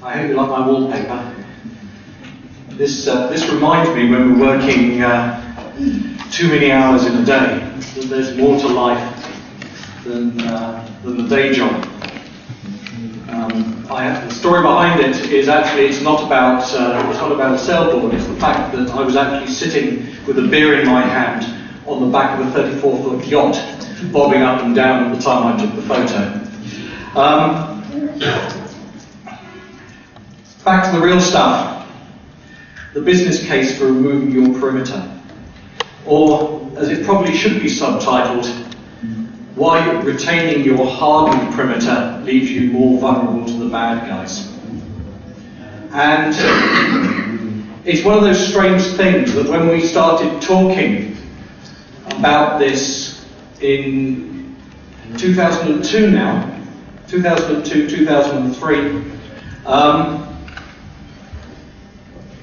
I hope you like my wallpaper. This reminds me when we're working too many hours in a day, that there's more to life than the day job. The story behind it is actually it's not about a sailboard. It's the fact that I was actually sitting with a beer in my hand on the back of a 34-foot yacht, bobbing up and down at the time I took the photo. Back to the real stuff. The business case for removing your perimeter. Or, as it probably should be subtitled, why retaining your hardened perimeter leaves you more vulnerable to the bad guys. And it's one of those strange things that when we started talking about this in 2002 now, 2002, 2003,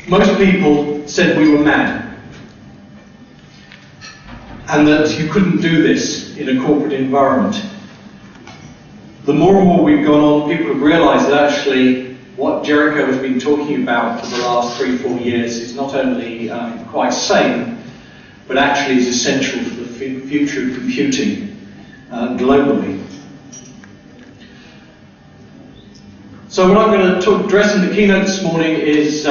most people said we were mad. And that you couldn't do this in a corporate environment. The more and more we've gone on, people have realised that actually what Jericho has been talking about for the last 3-4 years is not only quite sane, but actually is essential for the future of computing globally. So what I'm going to address in the keynote this morning is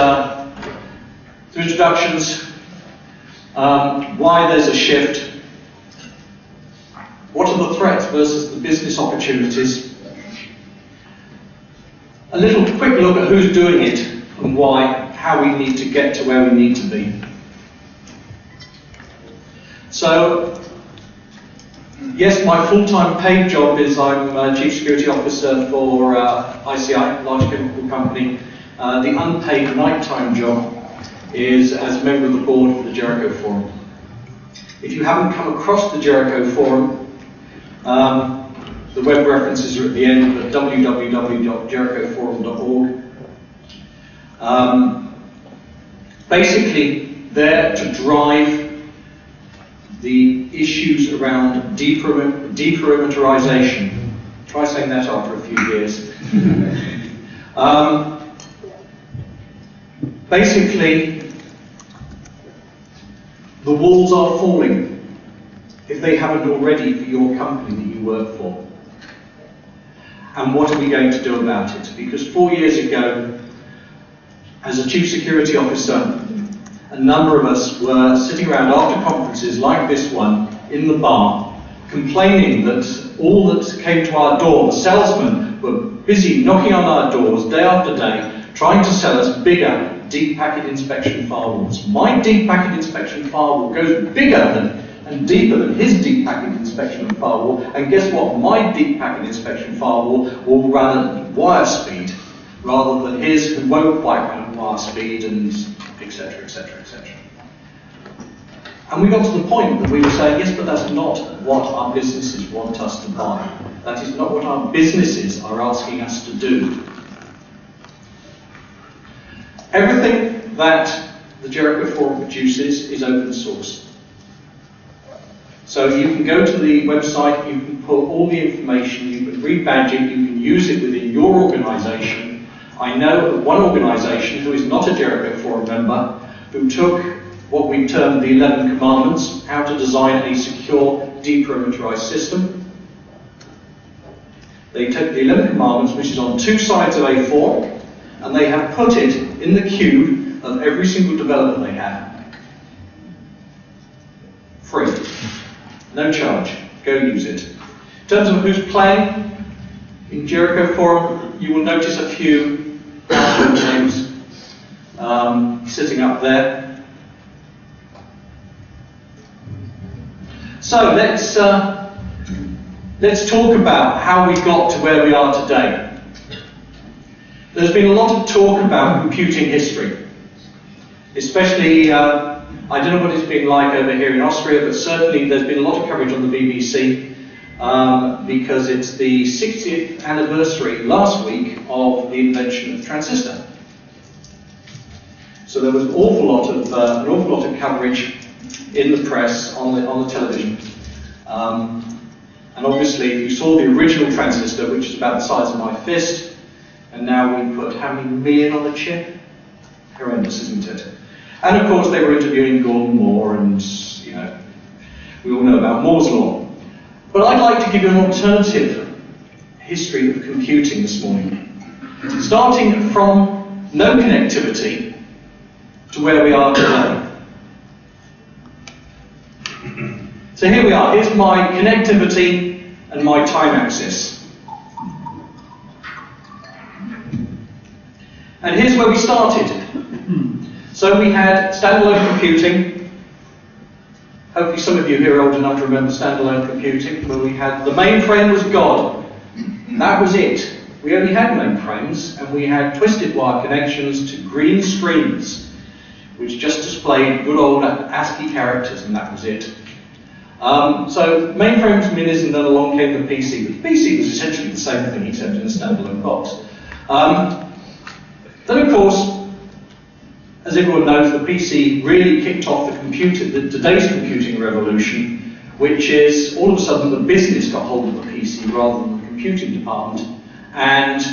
through introductions, why there's a shift, what are the threats versus the business opportunities, a little quick look at who's doing it and why, how we need to get to where we need to be. So, yes, my full-time paid job is I'm Chief Security Officer for ICI, large chemical company. The unpaid nighttime job is as a member of the board for the Jericho Forum. If you haven't come across the Jericho Forum, the web references are at the end at www.jerichoforum.org. Basically, there to drive the issues around deperimeterization. Try saying that after a few years. Basically, the walls are falling, if they haven't already, for your company that you work for. And what are we going to do about it? Because 4 years ago, as a Chief Security Officer, a number of us were sitting around after conferences like this one in the bar, complaining that all that came to our door, the salesmen were busy knocking on our doors day after day, trying to sell us bigger deep packet inspection firewalls. My deep packet inspection firewall goes bigger and deeper than his deep packet inspection firewall, and guess what? My deep packet inspection firewall will run at wire speed rather than his, who won't quite run at wire speed, and etc., etc., etc. And we got to the point that we were saying, yes, but that's not what our businesses want us to buy. That is not what our businesses are asking us to do. Everything that the Jericho Forum produces is open source. So you can go to the website, you can pull all the information, you can rebadge it, you can use it within your organisation. I know of one organisation who is not a Jericho Forum member, who took what we termed the 11 Commandments, how to design a secure, deperimeterized system. They took the 11 Commandments, which is on 2 sides of A4, and they have put it in the queue of every single developer they have. Free. No charge. Go use it. In terms of who's playing, in Jericho Forum, you will notice a few names sitting up there. So let's talk about how we got to where we are today. There's been a lot of talk about computing history, especially, I don't know what it's been like over here in Austria, but certainly there's been a lot of coverage on the BBC because it's the 60th anniversary last week of the invention of the transistor. So there was an awful lot of coverage in the press, on the television. And obviously, if you saw the original transistor, which is about the size of my fist, And now we put how many million on a chip? Horrendous, isn't it? And of course they were interviewing Gordon Moore, and you know, we all know about Moore's law. But I'd like to give you an alternative history of computing this morning, starting from no connectivity to where we are today. So here we are. Here's my connectivity and my time axis. And here's where we started. So we had standalone computing. Hopefully some of you here are old enough to remember standalone computing, where we had the mainframe was God. That was it. We only had mainframes, and we had twisted wire connections to green screens, which just displayed good old ASCII characters, and that was it. So mainframes, minis, and then along came the PC. But the PC was essentially the same thing, except in a standalone box. Then, of course, as everyone knows, the PC really kicked off today's computing revolution, which is all of a sudden the business got hold of the PC rather than the computing department, and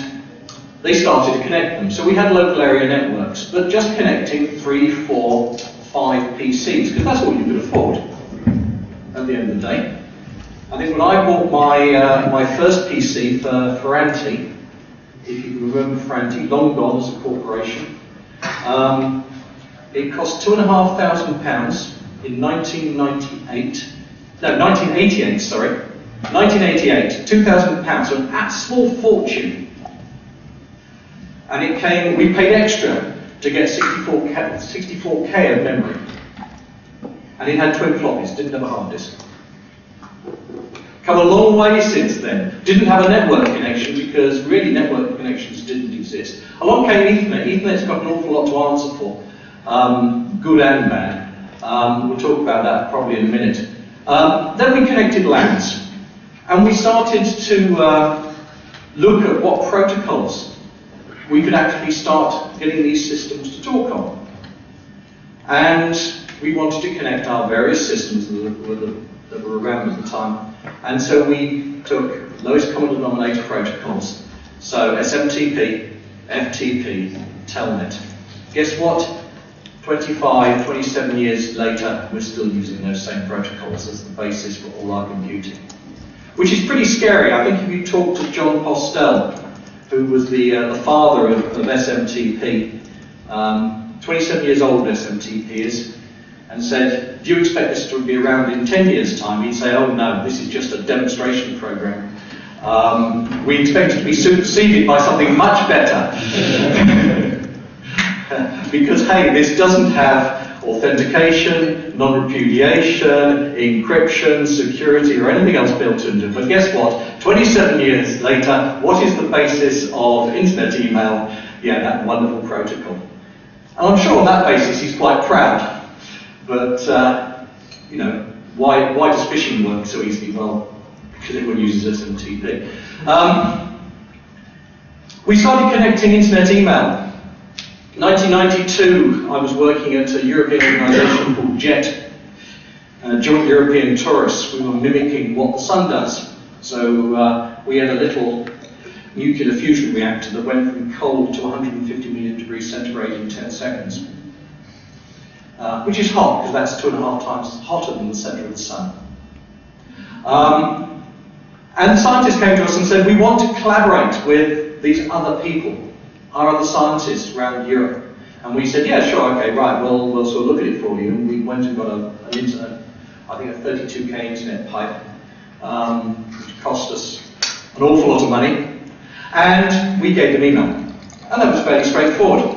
they started to connect them. So we had local area networks, but just connecting 3, 4, 5 PCs, because that's all you could afford at the end of the day. I think when I bought my first PC for Ferranti, if you can remember Ferranti, long gone as a corporation, it cost £2,500 in 1998. No, 1988, sorry. 1988, £2,000, so an small fortune. And it came, we paid extra to get 64K of memory. And it had twin floppies, didn't have a hard disk. Come a long way since then. Didn't have a network connection because really network connections didn't exist. Along came Ethernet. Ethernet's got an awful lot to answer for, good and bad. We'll talk about that probably in a minute. Then we connected LANs, and we started to look at what protocols we could actually start getting these systems to talk on. And we wanted to connect our various systems that were around at the time. And so we took lowest common denominator protocols. So SMTP, FTP, Telnet. Guess what? 25, 27 years later, we're still using those same protocols as the basis for all our computing. Which is pretty scary. I think if you talk to John Postel, who was the father of SMTP, 27 years old SMTP is, and said, do you expect this to be around in 10 years' time? He'd say, oh no, this is just a demonstration program. We expect it to be superseded by something much better. Because, hey, this doesn't have authentication, non-repudiation, encryption, security, or anything else built into it. But guess what? 27 years later, what is the basis of internet email? Yeah, that wonderful protocol. And I'm sure on that basis he's quite proud. But, you know, why does phishing work so easily? Well, because everyone uses SMTP. We started connecting internet email. In 1992, I was working at a European organisation called JET, Joint European Tourists. We were mimicking what the sun does. So we had a little nuclear fusion reactor that went from cold to 150 million degrees centigrade in 10 seconds. Which is hot, because that's 2.5 times hotter than the centre of the sun. And scientists came to us and said, we want to collaborate with these other people, our other scientists around Europe. And we said, yeah, sure, okay, right, we'll sort of look at it for you. And we went and got an internet, I think a 32K internet pipe, which cost us an awful lot of money. And we gave them email. And that was fairly straightforward.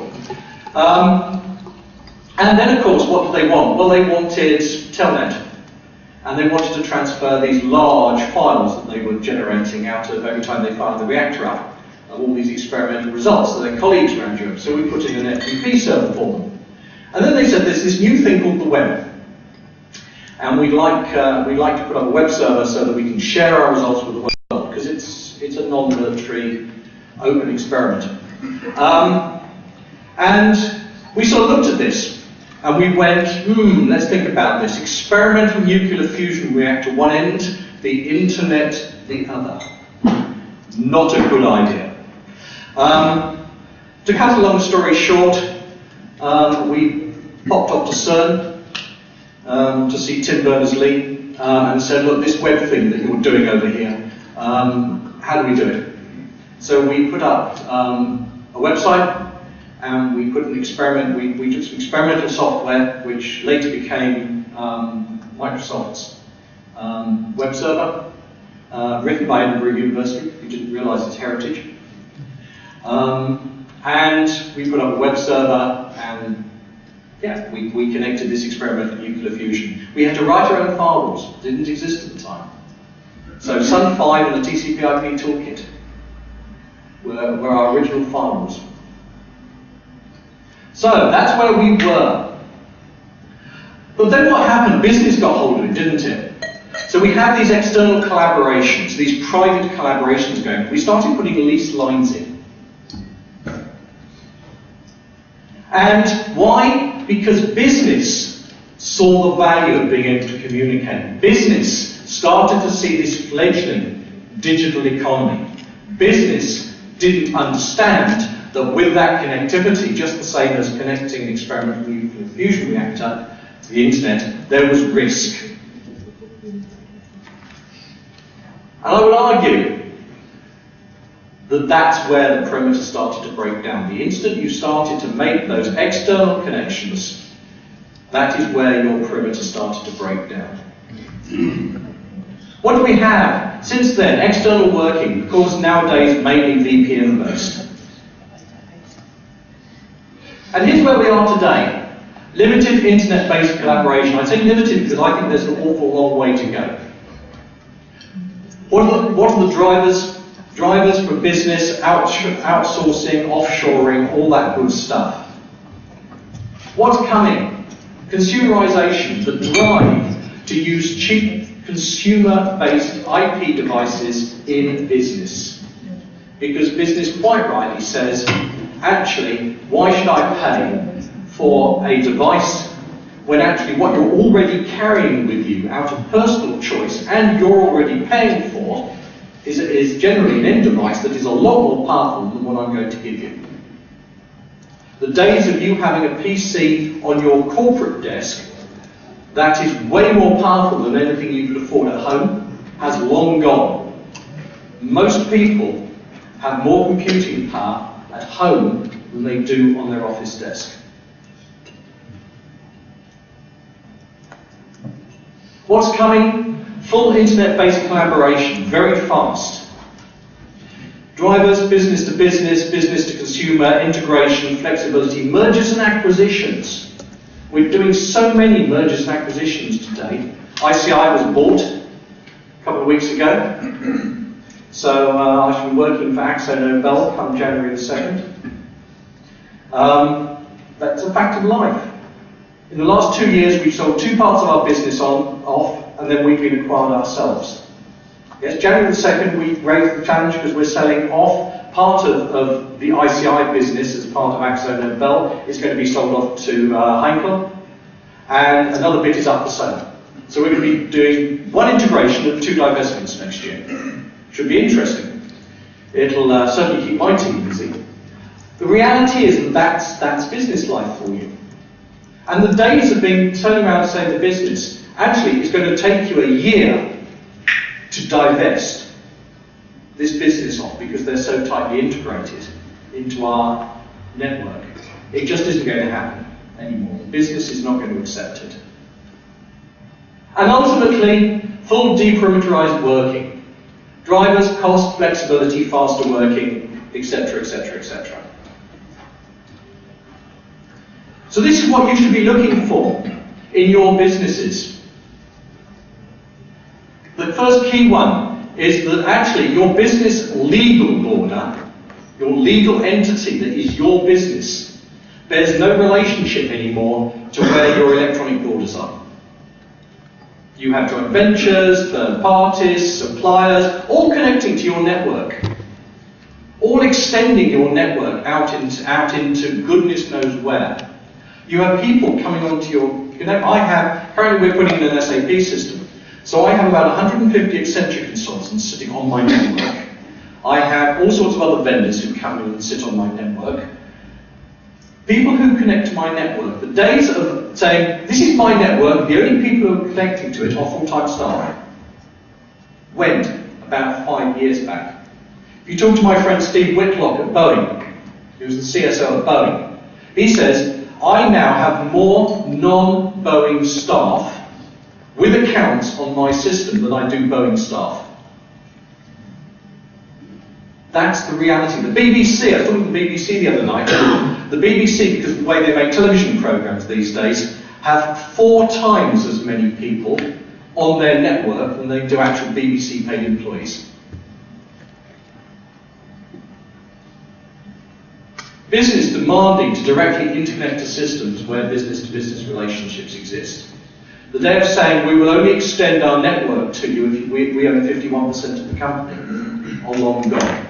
And then, of course, what did they want? Well, they wanted Telnet. And they wanted to transfer these large files that they were generating out of every time they fired the reactor up, of all these experimental results to their colleagues around Europe. So we put in an FTP server for them. And then they said there's this new thing called the web. And we'd like to put up a web server so that we can share our results with the world, because it's a non-military open experiment. And we sort of looked at this. And we went, let's think about this. Experimental nuclear fusion reactor one end, the internet the other. Not a good idea. To cut a long story short, we popped up to CERN to see Tim Berners-Lee and said, look, this web thing that you're doing over here, how do we do it? So we put up a website and we put an experiment, we took some experimental software which later became Microsoft's web server, written by Edinburgh University. We didn't realise its heritage. And we put up a web server and yeah, we connected this experiment to nuclear fusion. We had to write our own firewalls. It didn't exist at the time. So Sun 5 and the TCP/IP toolkit were our original firewalls. So that's where we were. But then what happened? Business got hold of it, didn't it? So we had these external collaborations, these private collaborations going. We started putting lease lines in. And why? Because business saw the value of being able to communicate. Business started to see this fledgling digital economy. Business didn't understand that with that connectivity, just the same as connecting an experimental nuclear fusion reactor to the internet, there was risk. And I would argue that that's where the perimeter started to break down. The instant you started to make those external connections, that is where your perimeter started to break down. What do we have? Since then, external working, of course nowadays mainly VPN based. And here's where we are today. Limited internet-based collaboration. I say limited because I think there's an awful long way to go. What are the drivers? Drivers for business, outsourcing, offshoring, all that good stuff. What's coming? Consumerization, the drive to use cheap consumer-based IP devices in business. Because business quite rightly says, actually, why should I pay for a device when actually what you're already carrying with you out of personal choice and you're already paying for is generally an end device that is a lot more powerful than what I'm going to give you. The days of you having a PC on your corporate desk that is way more powerful than anything you could afford at home has long gone. Most people have more computing power at home than they do on their office desk. What's coming? Full internet-based collaboration, very fast. Drivers, business to business, business to consumer, integration, flexibility, mergers and acquisitions. We're doing so many mergers and acquisitions today. ICI was bought a couple of weeks ago. So I shall be working for Axo Nobel come January the 2nd. That's a fact of life. In the last 2 years, we've sold 2 parts of our business off, and then we've been acquired ourselves. Yes, January the 2nd, we raised the challenge because we're selling off part of the ICI business as part of Axo Nobel. It's going to be sold off to Heinkel, and another bit is up for sale. So we're going to be doing 1 integration and 2 divestments next year. Should be interesting. It'll certainly keep my team busy. The reality is that that's business life for you. And the days of turning around and saying the business, actually it's going to take you a year to divest this business off because they're so tightly integrated into our network. It just isn't going to happen anymore. Business is not going to accept it. And ultimately, full deperimeterized working. Drivers, cost, flexibility, faster working, etc., etc., etc. So this is what you should be looking for in your businesses. The first key one is that actually your business legal border, your legal entity that is your business, bears no relationship anymore to where your electronic borders are. You have joint ventures, third parties, suppliers, all connecting to your network. All extending your network out into goodness knows where. You have people coming onto your... currently we're putting in an SAP system. So I have about 150 Accenture consultants sitting on my network. I have all sorts of other vendors who come in and sit on my network. People who connect to my network, the days of saying, this is my network, the only people who are connecting to it are full-time staff, went about 5 years back. If you talk to my friend Steve Whitlock at Boeing, who's the CSO at Boeing, he says, I now have more non-Boeing staff with accounts on my system than I do Boeing staff. That's the reality. The BBC, I was talking to the BBC the other night, the BBC, because of the way they make television programmes these days, have 4 times as many people on their network than they do actual BBC paid employees. Business demanding to directly interconnect to systems where business-to-business relationships exist. The day of saying we will only extend our network to you if we own 51% of the company are long gone.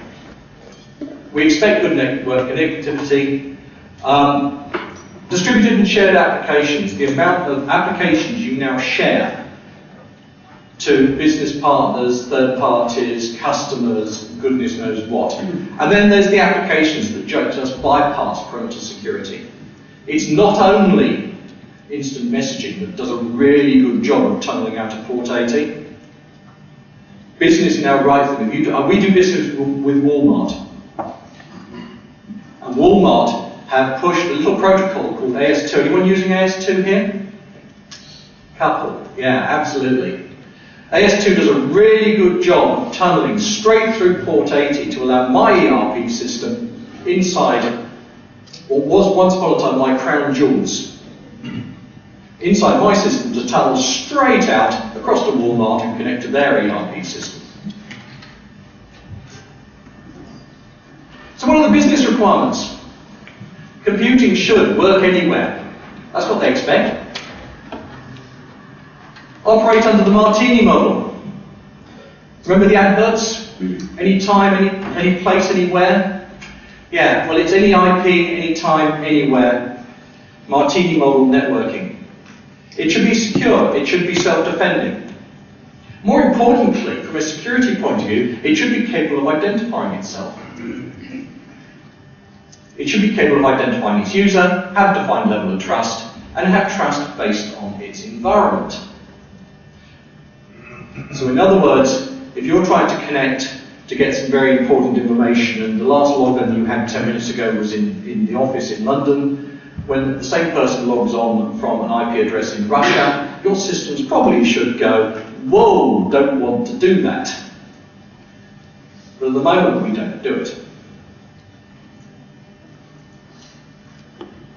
We expect good network connectivity. Distributed and shared applications, the amount of applications you now share to business partners, third parties, customers, goodness knows what. And then there's the applications that just bypass perimeter security. It's not only instant messaging that does a really good job of tunneling out of port 80. Business now writes them. We do business with Walmart. And Walmart have pushed a little protocol called AS2. Anyone using AS2 here? Couple. Yeah, absolutely. AS2 does a really good job of tunneling straight through port 80 to allow my ERP system inside what was once upon a time my crown jewels. Inside my system to tunnel straight out across to Walmart and connect to their ERP system. So what are the business requirements? Computing should work anywhere. That's what they expect. Operate under the Martini model. Remember the adverts? Anytime, any place, anywhere? Yeah, well it's any IP, anytime, anywhere. Martini model networking. It should be secure, it should be self-defending. More importantly, from a security point of view, it should be capable of identifying itself. It should be capable of identifying its user, have a defined level of trust, and have trust based on its environment. So in other words, if you're trying to connect to get some very important information, and the last login you had 10 minutes ago was in the office in London, when the same person logs on from an IP address in Russia, your systems probably should go, whoa, don't want to do that. But at the moment we don't do it.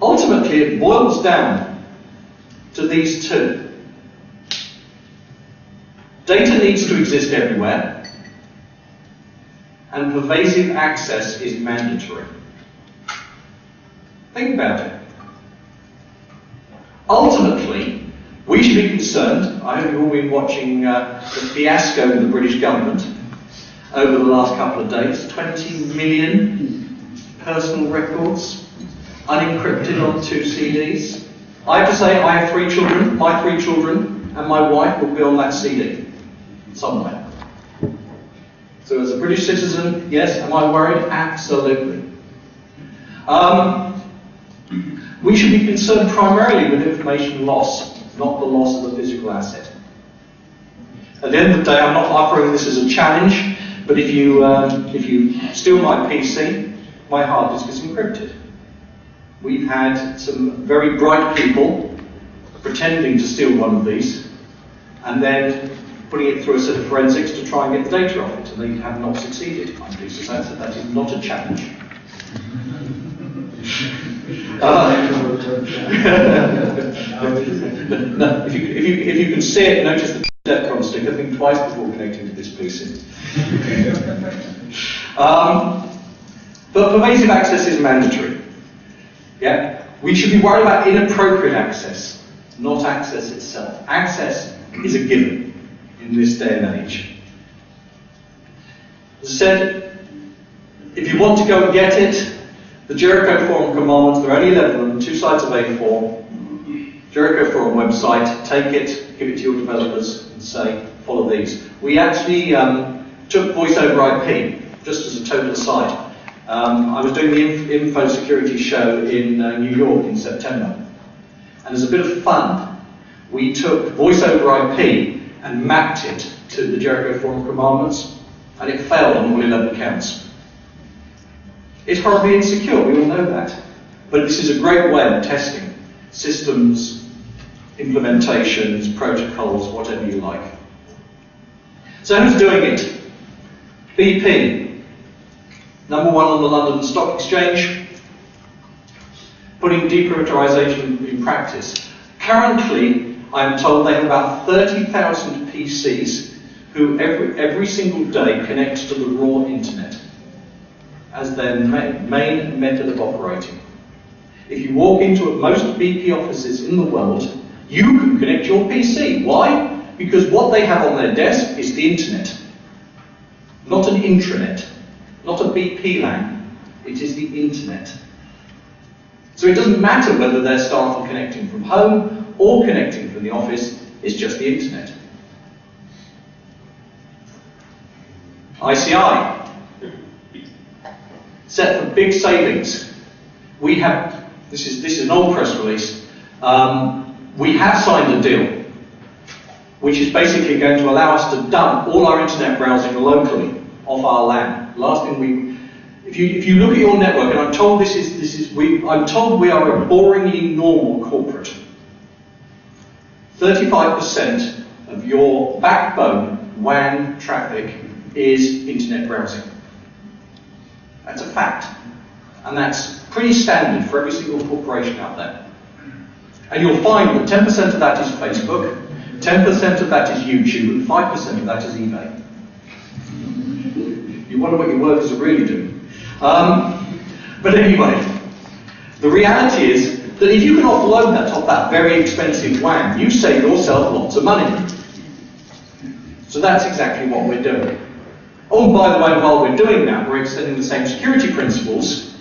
Ultimately, it boils down to these two. Data needs to exist everywhere, and pervasive access is mandatory. Think about it. Ultimately, we should be concerned, I hope you've all been watching the fiasco of the British government over the last couple of days, 20 million personal records unencrypted on 2 CDs. I have to say, I have 3 children. My 3 children and my wife will be on that CD somewhere. So as a British citizen, yes, am I worried? Absolutely. We should be concerned primarily with information loss, not the loss of the physical asset. At the end of the day, I'm not offering this as a challenge, but if you steal my PC, my hard disk is encrypted. We've had some very bright people pretending to steal one of these and then putting it through a set of forensics to try and get the data off it, and they have not succeeded. I'm pleased to say that is not a challenge. No, if you can see it, notice the DEFCON sticker, think twice before connecting to this PC. But pervasive access is mandatory. Yeah? We should be worried about inappropriate access, not access itself. Access is a given in this day and age. As I said, if you want to go and get it, the Jericho Forum commandments, there are only 11 of them, 2 sides of A4. Jericho Forum website, take it, give it to your developers and say, follow these. We actually took voice over IP just as a total aside. I was doing the info security show in New York in September, and as a bit of fun, we took voice over IP and mapped it to the Jericho Forum commandments, and it failed on all 11 counts. It's horribly insecure, we all know that. But this is a great way of testing systems, implementations, protocols, whatever you like. So who's doing it? BP, number 1 on the London Stock Exchange, putting deperimeterization in practice. Currently, I'm told they have about 30,000 PCs who every single day connect to the raw internet as their main method of operating. If you walk into most BP offices in the world, you can connect your PC. Why? Because what they have on their desk is the internet. Not an intranet, not a BP LAN, it is the internet. So it doesn't matter whether their staff are connecting from home or connecting from the office, it's just the internet. ICI, set for big savings. We have, this is an old press release, we have signed a deal which is basically going to allow us to dump all our internet browsing locally off our LAN. Last thing if you look at your network, and I'm told I'm told we are a boringly normal corporate. 35% of your backbone WAN traffic is internet browsing. That's a fact, and that's pretty standard for every single corporation out there. And you'll find that 10% of that is Facebook, 10% of that is YouTube, and 5% of that is eBay. You wonder what your workers are really doing. But anyway, the reality is that if you can offload that off that very expensive WAN, you save yourself lots of money. So that's exactly what we're doing. Oh, and by the way, while we're doing that, we're extending the same security principles,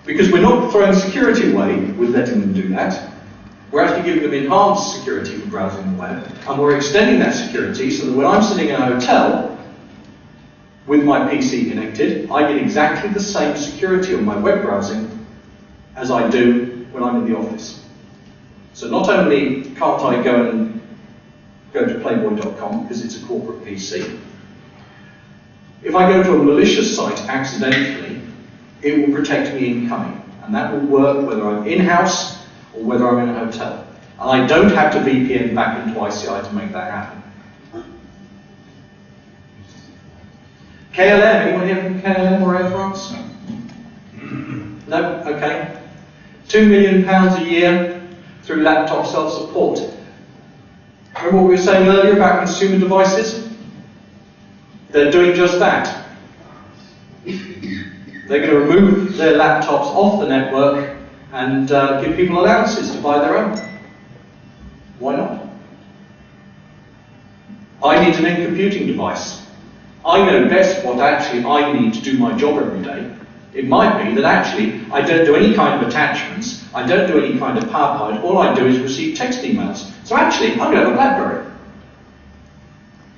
because we're not throwing security away with letting them do that. We're actually giving them enhanced security for browsing the web, and we're extending that security so that when I'm sitting in a hotel with my PC connected, I get exactly the same security on my web browsing as I do when I'm in the office. So not only can't I go to playboy.com because it's a corporate PC, if I go to a malicious site accidentally, it will protect me incoming, and that will work whether I'm in-house or whether I'm in a hotel. And I don't have to VPN back into ICI to make that happen. KLM, anyone here from KLM or Air France? No? Okay. £2 million a year through laptop self-support. Remember what we were saying earlier about consumer devices? They're doing just that. They're going to remove their laptops off the network and give people allowances to buy their own. Why not? I need an in-computing device. I know best what actually I need to do my job every day. It might be that actually I don't do any kind of attachments, I don't do any kind of PowerPoint, all I do is receive text emails. So actually, I'm going to have a BlackBerry.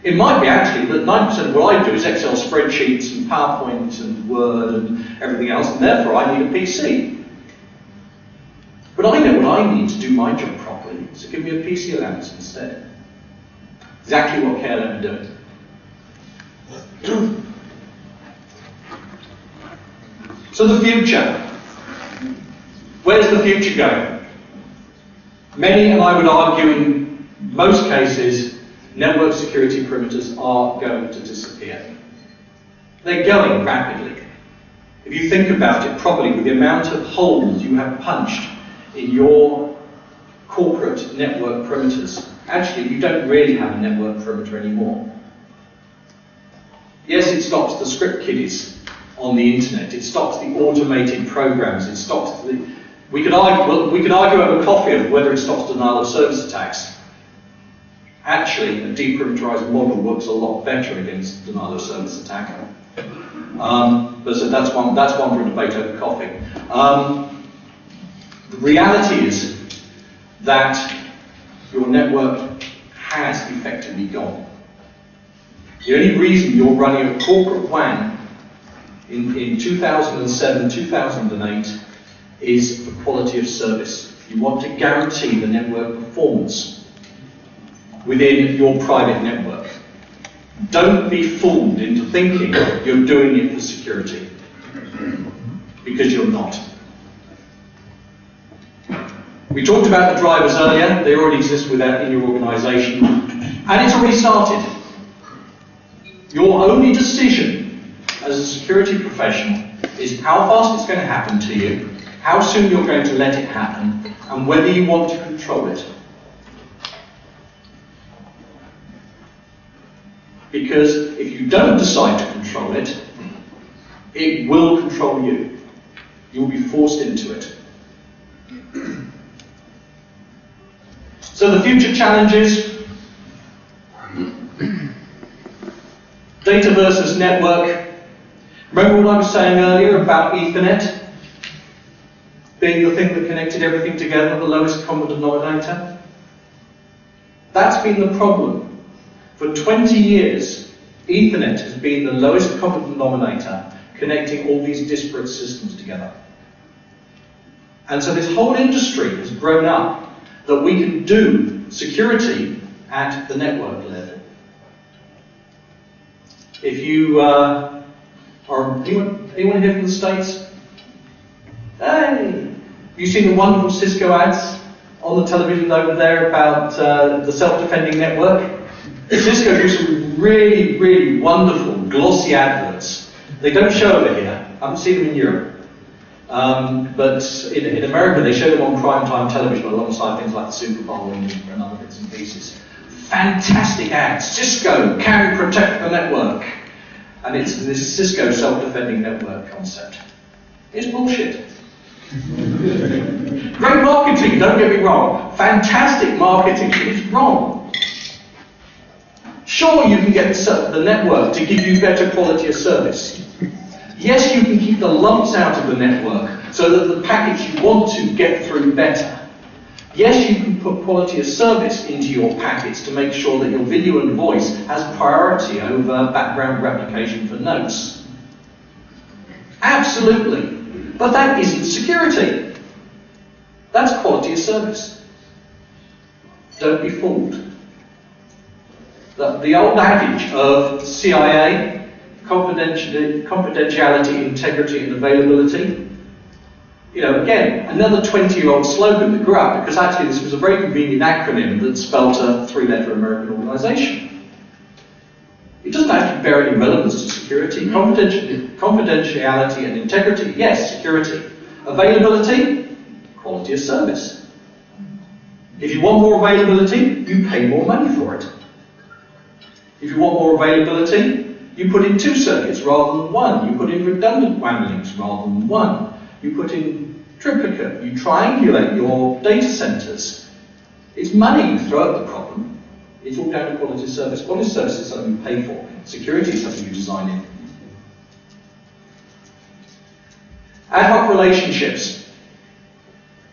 It might be actually that 90% of what I do is Excel spreadsheets and PowerPoint and Word and everything else, and therefore I need a PC. But I know what I need to do my job properly, so give me a PC allowance instead. Exactly what KLM are doing. So the future. Where's the future going? Many, and I would argue in most cases, network security perimeters are going to disappear. They're going rapidly. If you think about it properly, with the amount of holes you have punched in your corporate network perimeters, actually you don't really have a network perimeter anymore. Yes, it stops the script kiddies on the internet, it stops the automated programs, it stops the... We could argue over coffee of whether it stops denial of service attacks. Actually, a deperimeterized model works a lot better against denial of service attack. But so that's one for a debate over coffee. The reality is that your network has effectively gone. The only reason you're running a corporate WAN in 2007, 2008 is the quality of service. You want to guarantee the network performance within your private network. Don't be fooled into thinking you're doing it for security, because you're not. We talked about the drivers earlier. They already exist in your organisation, and it's already started. Your only decision as a security professional is how fast it's going to happen to you, how soon you're going to let it happen, and whether you want to control it. Because if you don't decide to control it, it will control you. You will be forced into it. So the future challenges: data versus network. Remember what I was saying earlier about Ethernet being the thing that connected everything together, the lowest common denominator? That's been the problem. For 20 years, Ethernet has been the lowest common denominator connecting all these disparate systems together. And so this whole industry has grown up that we can do security at the network level. If you anyone here from the States? Hey! You seen the wonderful Cisco ads on the television over there about the self-defending network? Cisco do some really, really wonderful glossy adverts. They don't show over here. I haven't seen them in Europe. But in America, they show them on primetime television alongside things like the Super Bowl and other bits and pieces. Fantastic ads. Cisco can protect the network. And it's this Cisco self-defending network concept. It's bullshit. Great marketing, don't get me wrong. Fantastic marketing, it's wrong. Sure, you can get the network to give you better quality of service. Yes, you can keep the lumps out of the network so that the packets you want to get through better. Yes, you can put quality of service into your packets to make sure that your video and voice has priority over background replication for notes. Absolutely. But that isn't security. That's quality of service. Don't be fooled. The old adage of CIA, confidentiality, integrity, and availability. You know, again, another 20-year-old slogan that grew up because actually this was a very convenient acronym that spelt a three-letter American organisation. It doesn't actually bear any relevance to security. Confidentiality and integrity, yes, security. Availability, quality of service. If you want more availability, you pay more money for it. If you want more availability, you put in 2 circuits rather than 1. You put in redundant WAN links rather than 1. You put in triplicate. You triangulate your data centers. It's money you throw at the problem. It's all down to quality of service. Quality of service is something you pay for. Security is something you design in. Ad hoc relationships.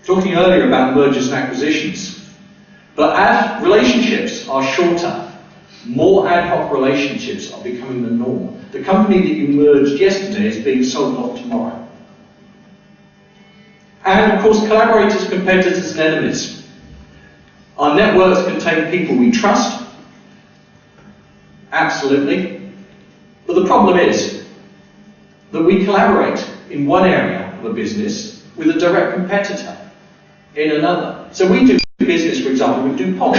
Talking earlier about mergers and acquisitions. But relationships are shorter. More ad hoc relationships are becoming the norm. The company that you merged yesterday is being sold off tomorrow. And of course, collaborators, competitors, and enemies. Our networks contain people we trust. Absolutely. But the problem is that we collaborate in one area of a business with a direct competitor in another. So we do business, for example, with DuPont.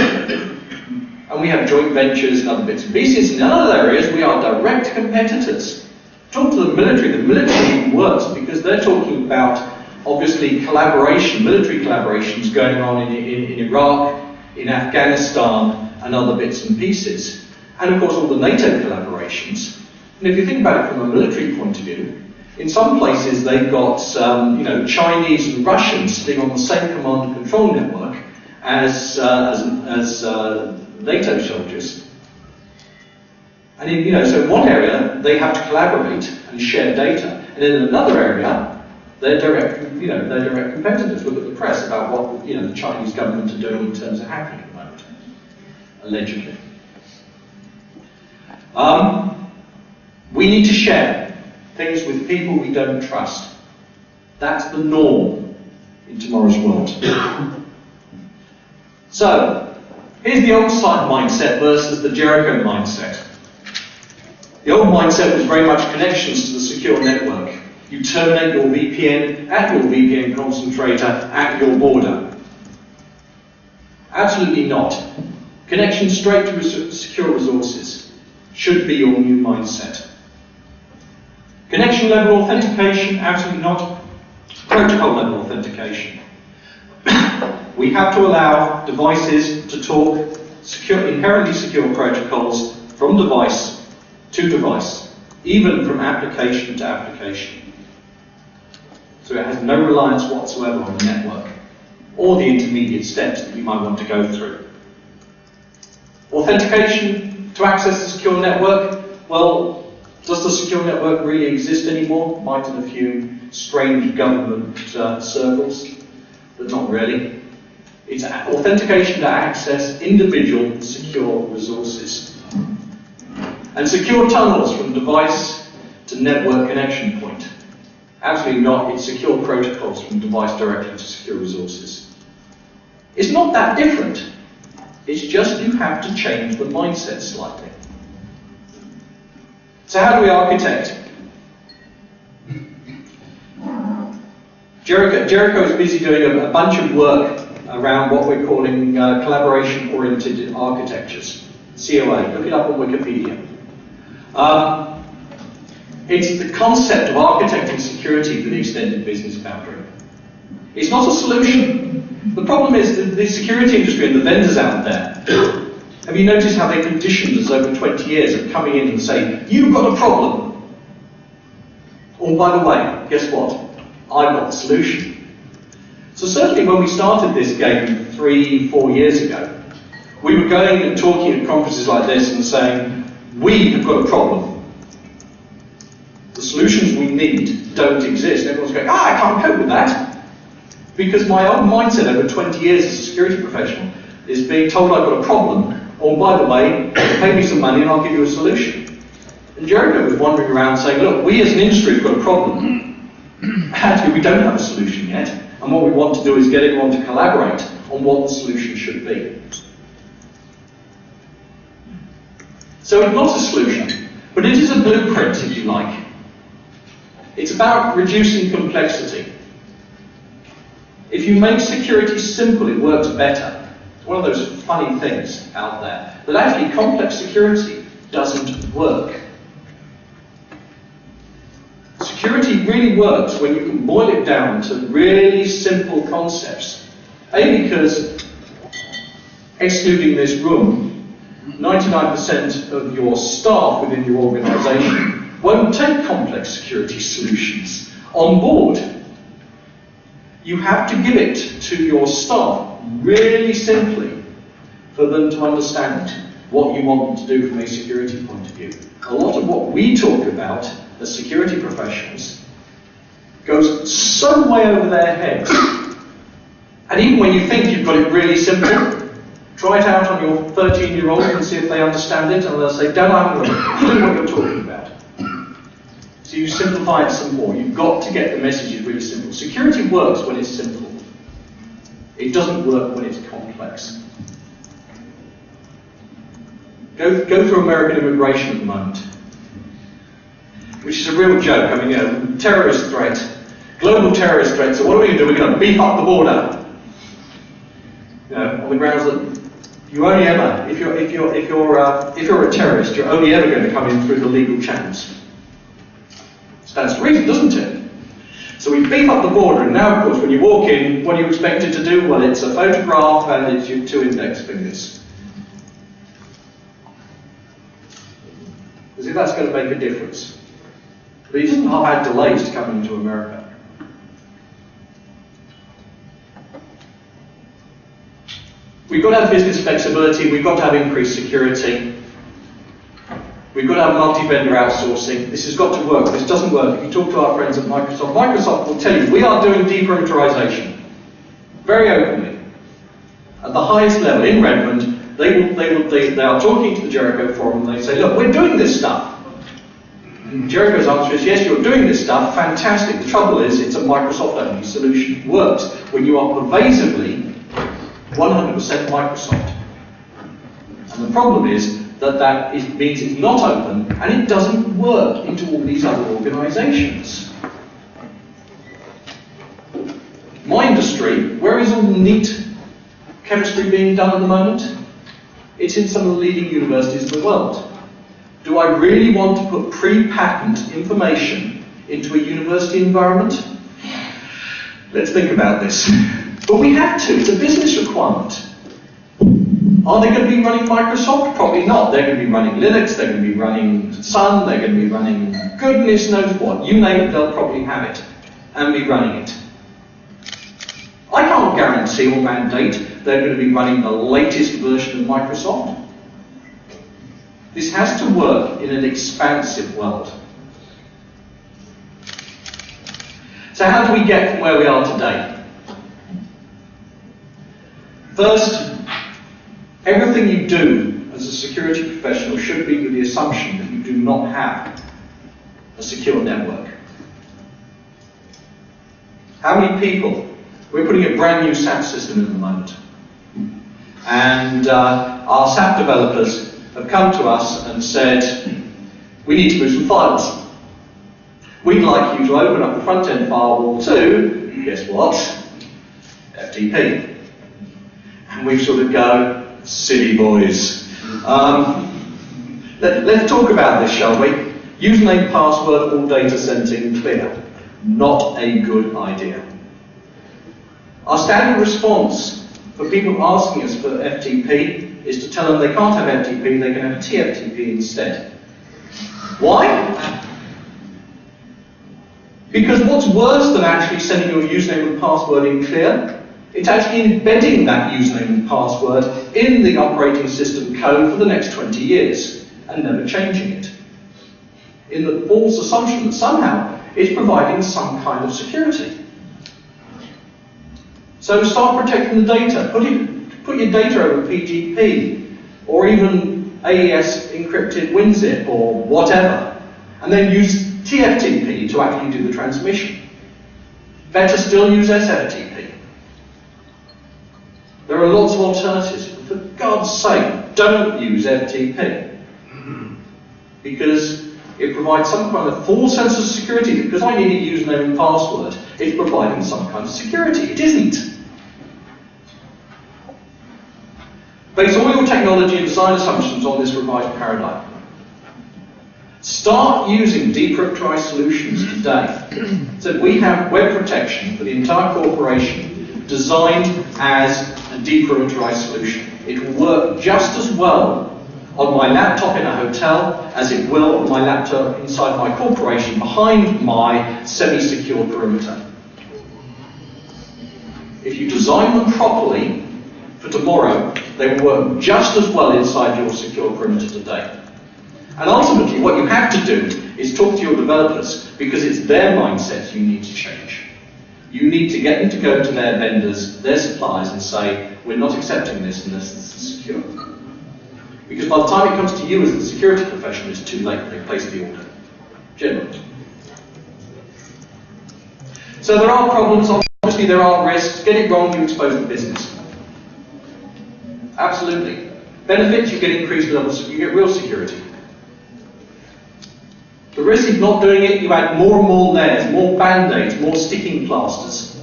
And we have joint ventures and other bits and pieces. In other areas, we are direct competitors. Talk to the military works because they're talking about, obviously, collaboration, military collaborations going on in Iraq, in Afghanistan, and other bits and pieces. And of course, all the NATO collaborations. And if you think about it from a military point of view, in some places they've got Chinese and Russians sitting on the same command and control network as NATO soldiers. And so in one area they have to collaborate and share data, and in another area they're direct competitors. Look at the press about what the Chinese government are doing in terms of hacking at the moment, allegedly. We need to share. things with people we don't trust. That's the norm in tomorrow's world. So, here's the old site mindset versus the Jericho mindset. The old mindset was very much connections to the secure network. You terminate your VPN at your VPN concentrator at your border. Absolutely not. Connection straight to secure resources should be your new mindset. Connection level authentication, absolutely not. Protocol level authentication. We have to allow devices to talk inherently secure protocols from device to device, even from application to application. So it has no reliance whatsoever on the network or the intermediate steps that you might want to go through. Authentication to access the secure network. Well, does the secure network really exist anymore? Might in a few strange government circles, but not really. It's authentication to access individual secure resources. And secure tunnels from device to network connection point. Absolutely not. It's secure protocols from device directly to secure resources. It's not that different. It's just you have to change the mindset slightly. So how do we architect? Jericho is busy doing a bunch of work around what we're calling collaboration-oriented architectures. COA. Look it up on Wikipedia. It's the concept of architecting security for the extended business boundary. It's not a solution. The problem is that the security industry and the vendors out there, have you noticed how they conditioned us over 20 years of coming in and saying, you've got a problem. Oh, by the way, guess what? I've got the solution. So certainly when we started this game 3-4 years ago, we were going and talking at conferences like this and saying, we have got a problem. The solutions we need don't exist. Everyone's going, I can't cope with that. Because my own mindset over 20 years as a security professional is being told I've got a problem. Oh, by the way, pay me some money and I'll give you a solution. And Jericho was wandering around saying, look, we as an industry have got a problem. Actually, we don't have a solution yet. And what we want to do is get everyone to collaborate on what the solution should be. So it's not a solution, but it is a blueprint, if you like. It's about reducing complexity. If you make security simple, it works better. It's one of those funny things out there. But actually, complex security doesn't work. Security really works when you can boil it down to really simple concepts. A, because, excluding this room, 99% of your staff within your organization won't take complex security solutions on board. You have to give it to your staff really simply for them to understand what you want them to do from a security point of view. A lot of what we talk about as security professionals goes so way over their heads. And even when you think you've got it really simple, try it out on your 13-year-old and see if they understand it, and they'll say, Dad, I haven't got a clue what you're talking about. So you simplify it some more. You've got to get the messages really simple. Security works when it's simple. It doesn't work when it's complex. Go through American immigration at the moment, which is a real joke. I mean, you know, terrorist threat, global terrorist threat. So what are we going to do? We're going to beef up the border. You know, on the grounds that you only ever, if you're a terrorist, you're only ever going to come in through the legal channels. Stands to reason, doesn't it? So we beef up the border, and now, of course, when you walk in, what are you expected to do? Well, it's a photograph and it's your 2 index fingers. As if that's going to make a difference. These have had delays to come into America. We've got to have business flexibility, we've got to have increased security, we've got to have multi-vendor outsourcing. This has got to work. This doesn't work. If you talk to our friends at Microsoft, Microsoft will tell you we are doing deperimeterization very openly. At the highest level in Redmond, they are talking to the Jericho Forum and they say, look, we're doing this stuff. Jericho's answer is, yes, you're doing this stuff, fantastic. The trouble is, it's a Microsoft-only solution. It works when you are pervasively 100% Microsoft. And the problem is that it means it's not open and it doesn't work into all these other organizations. My industry, where is all the neat chemistry being done at the moment? It's in some of the leading universities in the world. Do I really want to put pre-patent information into a university environment? Let's think about this. But we have to, it's a business requirement. Are they going to be running Microsoft? Probably not. They're going to be running Linux, they're going to be running Sun, they're going to be running goodness knows what. You name it, they'll probably have it and be running it. I can't guarantee or mandate they're going to be running the latest version of Microsoft. This has to work in an expansive world. So how do we get from where we are today? First, everything you do as a security professional should be with the assumption that you do not have a secure network. How many people? We're putting a brand new SAP system in at the moment. And our SAP developers have come to us and said, we need to move some files. We'd like you to open up the front-end firewall to, guess what? FTP. And we sort of go, silly boys. Let's talk about this, shall we? Username, password, all data sent in clear. Not a good idea. Our standard response for people asking us for FTP is to tell them they can't have FTP, they can have TFTP instead. Why? Because what's worse than actually sending your username and password in clear? It's actually embedding that username and password in the operating system code for the next 20 years and never changing it. In the false assumption that somehow it's providing some kind of security. So start protecting the data. Put your data over PGP or even AES encrypted WinZip or whatever, and then use TFTP to actually do the transmission. Better still, use SFTP. There are lots of alternatives, but for God's sake, don't use FTP. Because it provides some kind of false sense of security. Because I need a username and password, it's providing some kind of security. It isn't. Base all your technology and design assumptions on this revised paradigm. Start using deproprietary solutions today. So we have web protection for the entire corporation designed as a deproprietary solution. It will work just as well on my laptop in a hotel as it will on my laptop inside my corporation behind my semi-secure perimeter. If you design them properly for tomorrow, they will work just as well inside your secure perimeter today. And ultimately, what you have to do is talk to your developers, because it's their mindsets you need to change. You need to get them to go to their vendors, their suppliers, and say, we're not accepting this unless this is secure. Because by the time it comes to you as a security professional, it's too late. They place the order. Generally. So there are problems, obviously there are risks. Get it wrong, you expose the business. Absolutely. Benefits, you get increased levels, you get real security. The risk is not doing it, you add more and more layers, more band-aids, more sticking plasters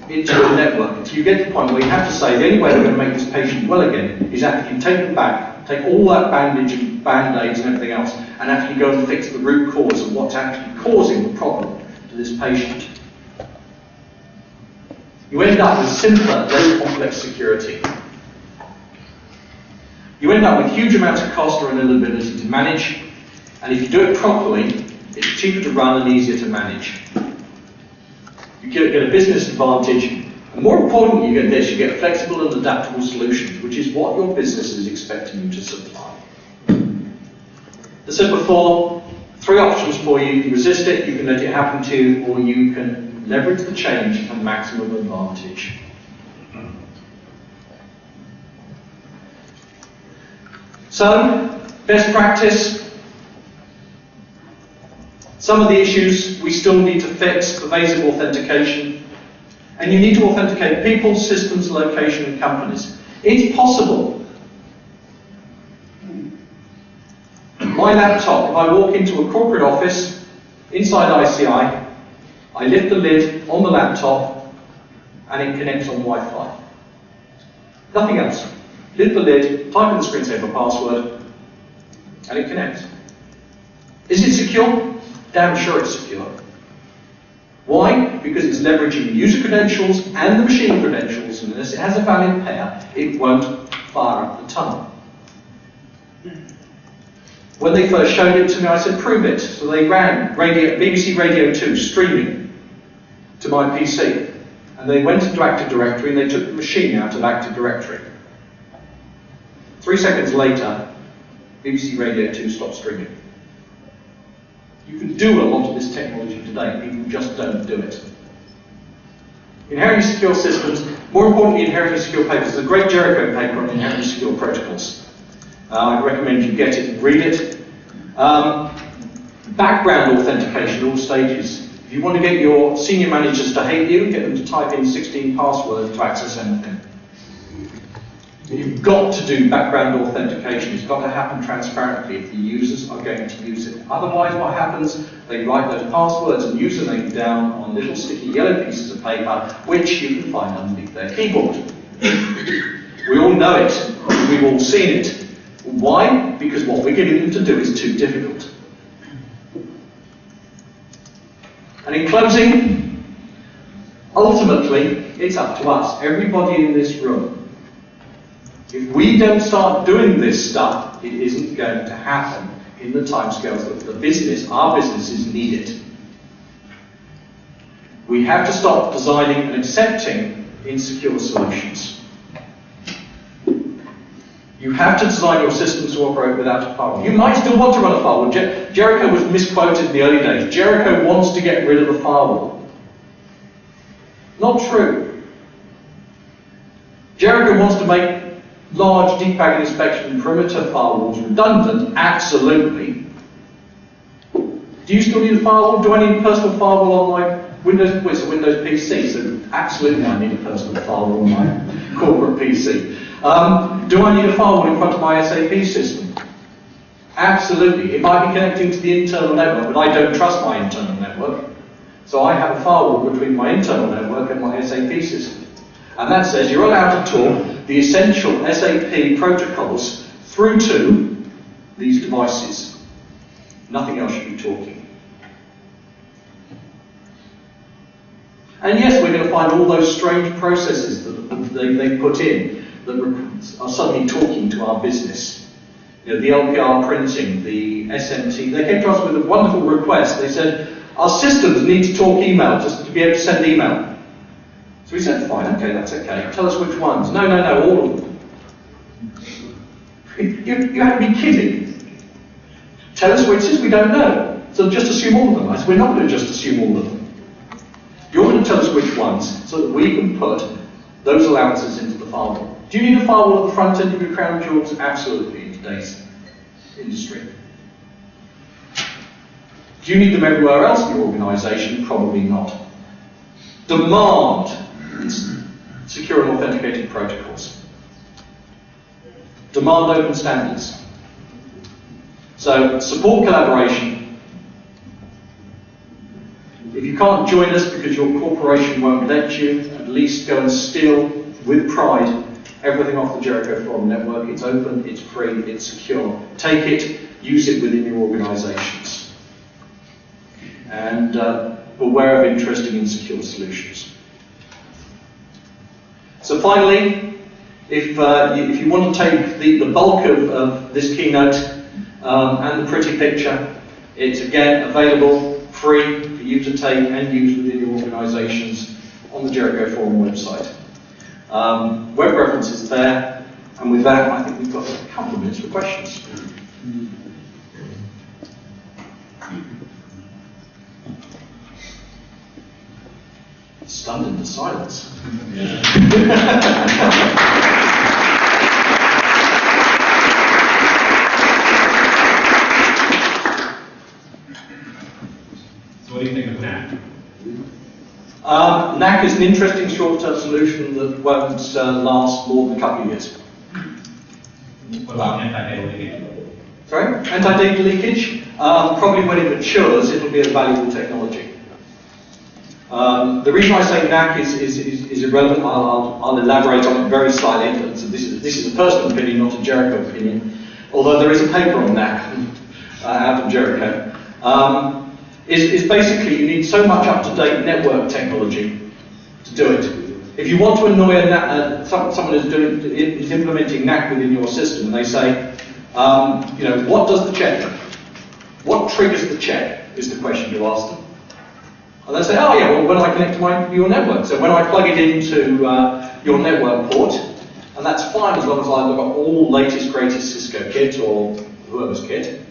into your network until you get to the point where you have to say the only way we're going to make this patient well again is actually take them back, take all that bandage and band-aids and everything else, and actually go and fix the root cause of what's actually causing the problem to this patient. You end up with simpler, less complex security. You end up with huge amounts of cost or an inability to manage, and if you do it properly, it's cheaper to run and easier to manage. You get a business advantage, and more importantly, you get this, you get flexible and adaptable solutions, which is what your business is expecting you to supply. As I said before, 3 options for you. You can resist it, you can let it happen to you, or you can leverage the change for maximum advantage. So, best practice, Some of the issues we still need to fix: pervasive authentication. And you need to authenticate people, systems, location, and companies. It's possible. My laptop, if I walk into a corporate office inside ICI, I lift the lid on the laptop and it connects on Wi-Fi. Nothing else. Lift the lid, type in the screensaver password, and it connects. Is it secure? Damn sure it's secure. Why? Because it's leveraging the user credentials and the machine credentials, and unless it has a valid pair, it won't fire up the tunnel. When they first showed it to me, I said, prove it. So they ran BBC Radio 2 streaming to my PC. And they went into Active Directory and they took the machine out of Active Directory. 3 seconds later, BBC Radio 2 stopped streaming. You can do a lot of this technology today, people just don't do it. Inherently secure systems, more importantly, inherently secure papers. There's a great Jericho paper on inherently secure protocols. I'd recommend you get it and read it. Background authentication at all stages. If you want to get your senior managers to hate you, get them to type in 16 passwords to access anything. You've got to do background authentication. It's got to happen transparently if the users are going to use it. Otherwise, what happens? They write those passwords and usernames down on little sticky yellow pieces of paper, which you can find underneath their keyboard. We all know it. We've all seen it. Why? Because what we're getting them to do is too difficult. And in closing, ultimately, it's up to us, everybody in this room. If we don't start doing this stuff, it isn't going to happen in the timescales that the business, our businesses, need it. We have to stop designing and accepting insecure solutions. You have to design your systems to operate without a firewall. You might still want to run a firewall. Jericho was misquoted in the early days. Jericho wants to get rid of the firewall. Not true. Jericho wants to make large deep packet inspection and perimeter firewalls redundant. Absolutely. Do you still need a firewall? Do I need a personal firewall on my Windows? Well, it's a Windows PC, so absolutely I need a personal firewall on my corporate PC. Do I need a firewall in front of my SAP system? Absolutely. It might be connecting to the internal network, but I don't trust my internal network. So I have a firewall between my internal network and my SAP system. And that says you're allowed to talk the essential SAP protocols through to these devices. Nothing else should be talking. And yes, we're going to find all those strange processes that they put in that are suddenly talking to our business. You know, the LPR printing, the SMT, they came to us with a wonderful request. They said, our systems need to talk email, just to be able to send email. So we said, fine, okay, that's okay. Tell us which ones. No, all of them. You have to be kidding. Tell us which is, we don't know. So just assume all of them. I said, we're not going to just assume all of them. You're going to tell us which ones so that we can put those allowances into the firewall. Do you need a firewall at the front end of your crown jewels? Absolutely, in today's industry. Do you need them everywhere else in your organisation? Probably not. Demand secure and authenticated protocols. Demand open standards. So support collaboration. If you can't join us because your corporation won't let you, at least go and steal with pride everything off the Jericho Forum network. It's open, it's free, it's secure. Take it, use it within your organizations. And beware of interesting insecure solutions. So finally, if you want to take the bulk of this keynote and the pretty picture, it's again available free for you to take and use within your organizations on the Jericho Forum website. Web references there, and with that I think we've got a couple of minutes for questions. Stunned into silence. NAC is an interesting short-term solution that won't last more than a couple of years. What about anti-data leakage? Sorry? Anti-data leakage? Probably when it matures, it'll be a valuable technology. The reason I say NAC is irrelevant, I'll elaborate on it very slightly. So this is a personal opinion, not a Jericho opinion, although there is a paper on NAC out of Jericho. Is basically you need so much up-to-date network technology to do it. If you want to annoy someone who's implementing NAC within your system, and they say, you know, what does the check do? What triggers the check is the question you ask them. And they say, oh yeah, well when I connect to your network. So when I plug it into your network port, and that's fine as long as I've got all latest, greatest Cisco kit or whoever's kit,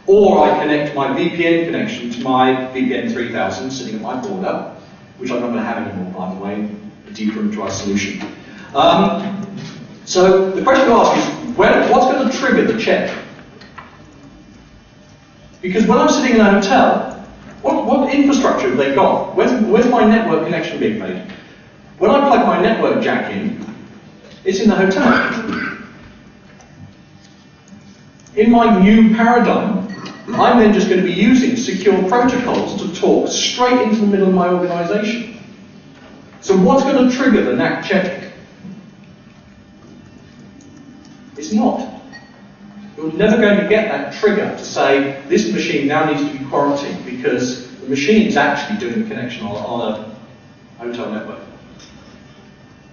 or I connect my VPN connection to my VPN 3000 sitting at my border, which I'm not going to have anymore, by the way, a deperimeterized solution. So the question to ask is, what's going to trigger the check? Because when I'm sitting in a hotel, what infrastructure have they got? Where's my network connection being made? When I plug my network jack in, it's in the hotel. In my new paradigm, I'm then just going to be using secure protocols to talk straight into the middle of my organization. So what's going to trigger the NAC checking? It's not. You're never going to get that trigger to say, this machine now needs to be quarantined because the machine is actually doing the connection on a hotel network.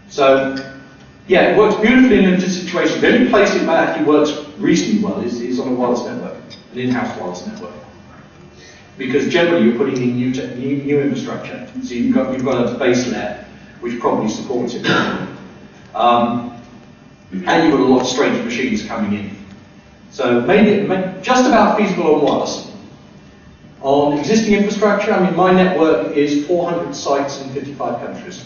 So, yeah, it works beautifully in limited situations. The only place it actually works reasonably well is on a wireless network, an in-house wireless network. Because generally you're putting in new infrastructure. So you've got a base layer which probably supports it. And you've got a lot of strange machines coming in. So maybe just about feasible on wireless. On existing infrastructure, I mean, my network is 400 sites in 55 countries.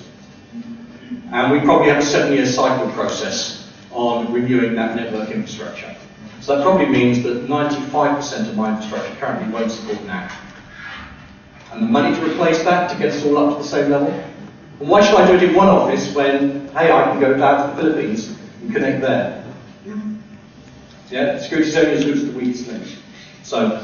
And we probably have a 7-year cycle process on renewing that network infrastructure. So that probably means that 95% of my infrastructure currently won't support NAC. And the money to replace that, to get us all up to the same level? And why should I do it in one office when, hey, I can go down to the Philippines and connect there? Yeah, security is only as good as the weakest link. So,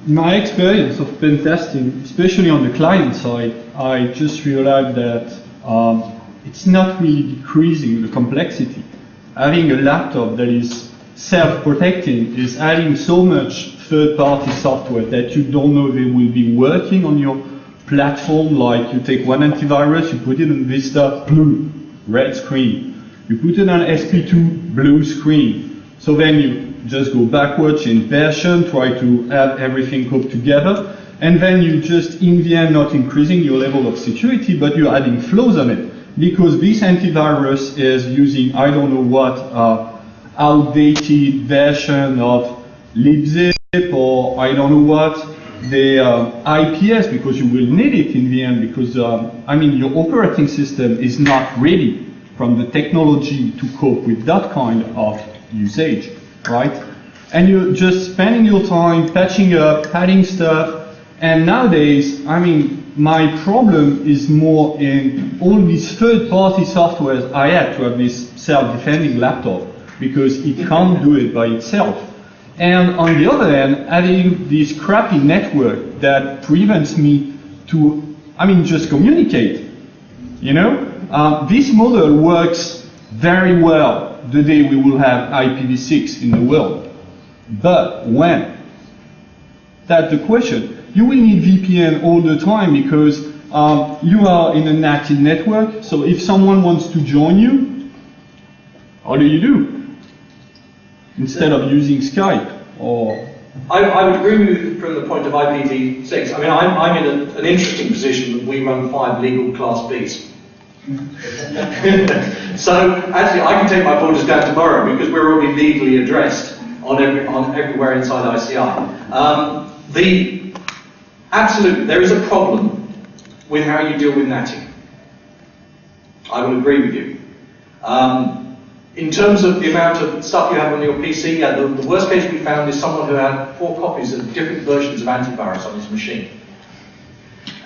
in my experience of pen testing, especially on the client side, I just realized that it's not really decreasing the complexity. Having a laptop that is self-protecting is adding so much third-party software that you don't know they will be working on your platform. Like you take one antivirus, you put it on Vista, blue, red screen. You put it on SP2, blue screen. So then you just go backwards in version, try to add everything hooked together, and then you just, in the end, not increasing your level of security, but you're adding flaws on it. Because this antivirus is using, I don't know what, outdated version of libzip, or I don't know what, the IPS, because you will need it in the end, because, I mean, your operating system is not ready from the technology to cope with that kind of usage, right? And you're just spending your time patching up, adding stuff, and nowadays, I mean, my problem is more in all these third-party softwares I had to have this self-defending laptop, because it can't do it by itself. And on the other hand, having this crappy network that prevents me to, I mean, just communicate, you know? This model works very well the day we will have IPv6 in the world. But when? That's the question. You will need VPN all the time because you are in an active network. So if someone wants to join you, how do you do? Instead of using Skype or... I would agree with you from the point of IPv6. I mean, I'm in an interesting position that we run 5 legal Class Bs. So actually, I can take my borders down tomorrow because we're already legally addressed on everywhere inside ICI. Absolutely, there is a problem with how you deal with natting. I will agree with you. In terms of the amount of stuff you have on your PC, yeah, the worst case we found is someone who had 4 copies of different versions of antivirus on his machine.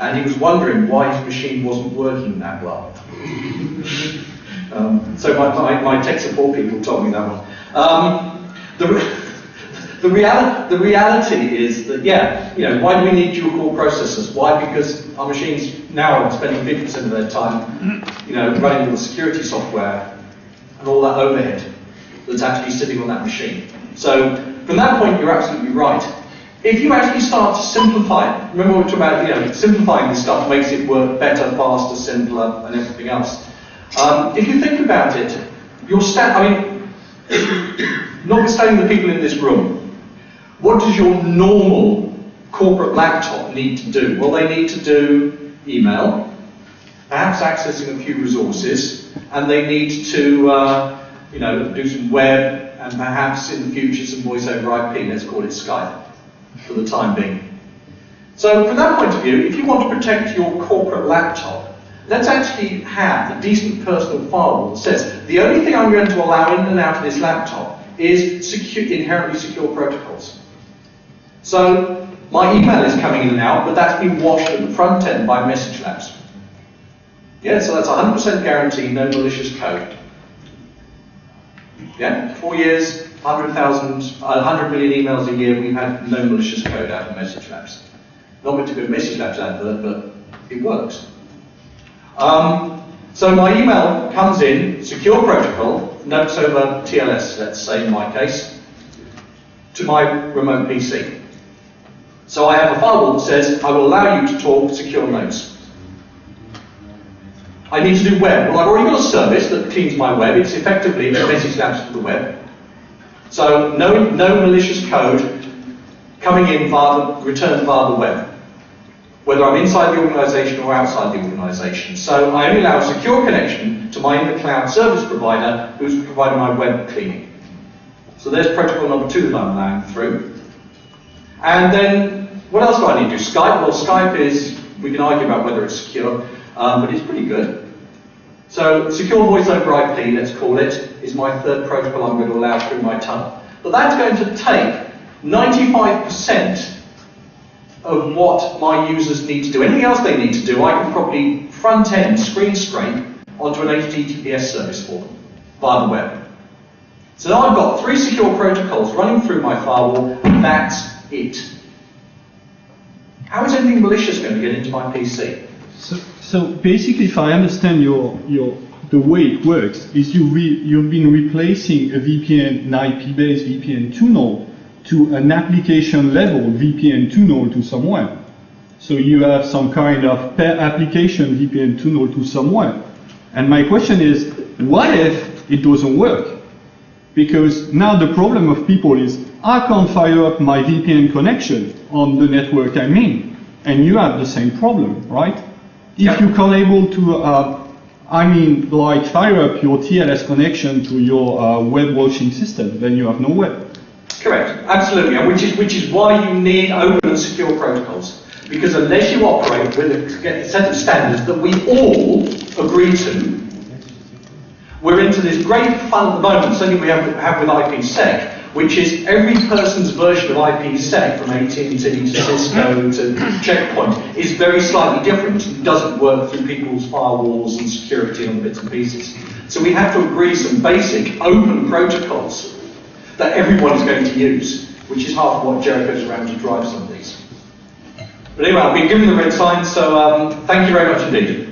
and he was wondering why his machine wasn't working that well. So my tech support people told me that one. The reality is that, yeah, you know, why do we need dual-core processors? Why? Because our machines now are spending 50% of their time, you know, running all the security software and all that overhead that's actually sitting on that machine. So from that point, you're absolutely right. If you actually start to simplify it, remember we talked about, you know, simplifying this stuff makes it work better, faster, simpler, and everything else. If you think about it, notwithstanding the people in this room, what does your normal corporate laptop need to do? Well, they need to do email, perhaps accessing a few resources, and they need to you know, do some web, and perhaps in the future some voice over IP, let's call it Skype, for the time being. So from that point of view, if you want to protect your corporate laptop, let's actually have a decent personal firewall that says, the only thing I'm going to allow in and out of this laptop is inherently secure protocols. So my email is coming in and out, but that's been washed at the front end by message labs. Yeah, so that's 100% guarantee, no malicious code. Yeah, 4 years, 100 million emails a year, we've had no malicious code out of message labs. Not meant to be a message labs advert, but it works. So my email comes in, secure protocol, notes over TLS, let's say in my case, to my remote PC. So I have a firewall that says, I will allow you to talk secure notes. I need to do web. Well, I've already got a service that cleans my web. It's effectively a message labs for the web. So no malicious code coming in returned via the web, whether I'm inside the organization or outside the organization. So I only allow a secure connection to my in-the-cloud service provider who's providing my web cleaning. So there's protocol number 2 that I'm allowing through. And then, what else do I need to do? Skype? Well, Skype is, we can argue about whether it's secure, but it's pretty good. So secure voice over IP, let's call it, is my third protocol I'm going to allow through my tunnel. But that's going to take 95% of what my users need to do. Anything else they need to do, I can probably front-end screen scrape onto an HTTPS service for them via the web. So now I've got 3 secure protocols running through my firewall, and that's it. How is anything malicious going to get into my PC? So basically, if I understand the way it works, is you've been replacing a VPN, an IP-based VPN tunnel to an application-level VPN tunnel to someone. So you have some kind of per application VPN tunnel to someone. And my question is, what if it doesn't work? Because now the problem of people is, I can't fire up my VPN connection on the network I'm in, and you have the same problem, right? If you can't able to, like fire up your TLS connection to your web washing system, then you have no web. Correct, absolutely, and which is why you need open and secure protocols. Because unless you operate with a set of standards that we all agree to, we're into this great fun at the moment, something we have with IPsec, which is every person's version of IPsec, from AT&T to Cisco to Checkpoint, is very slightly different. It doesn't work through people's firewalls and security on bits and pieces. So we have to agree some basic open protocols that everyone is going to use, which is half of what Jericho's around to drive some of these. But anyway, I've been given the red sign, so thank you very much indeed.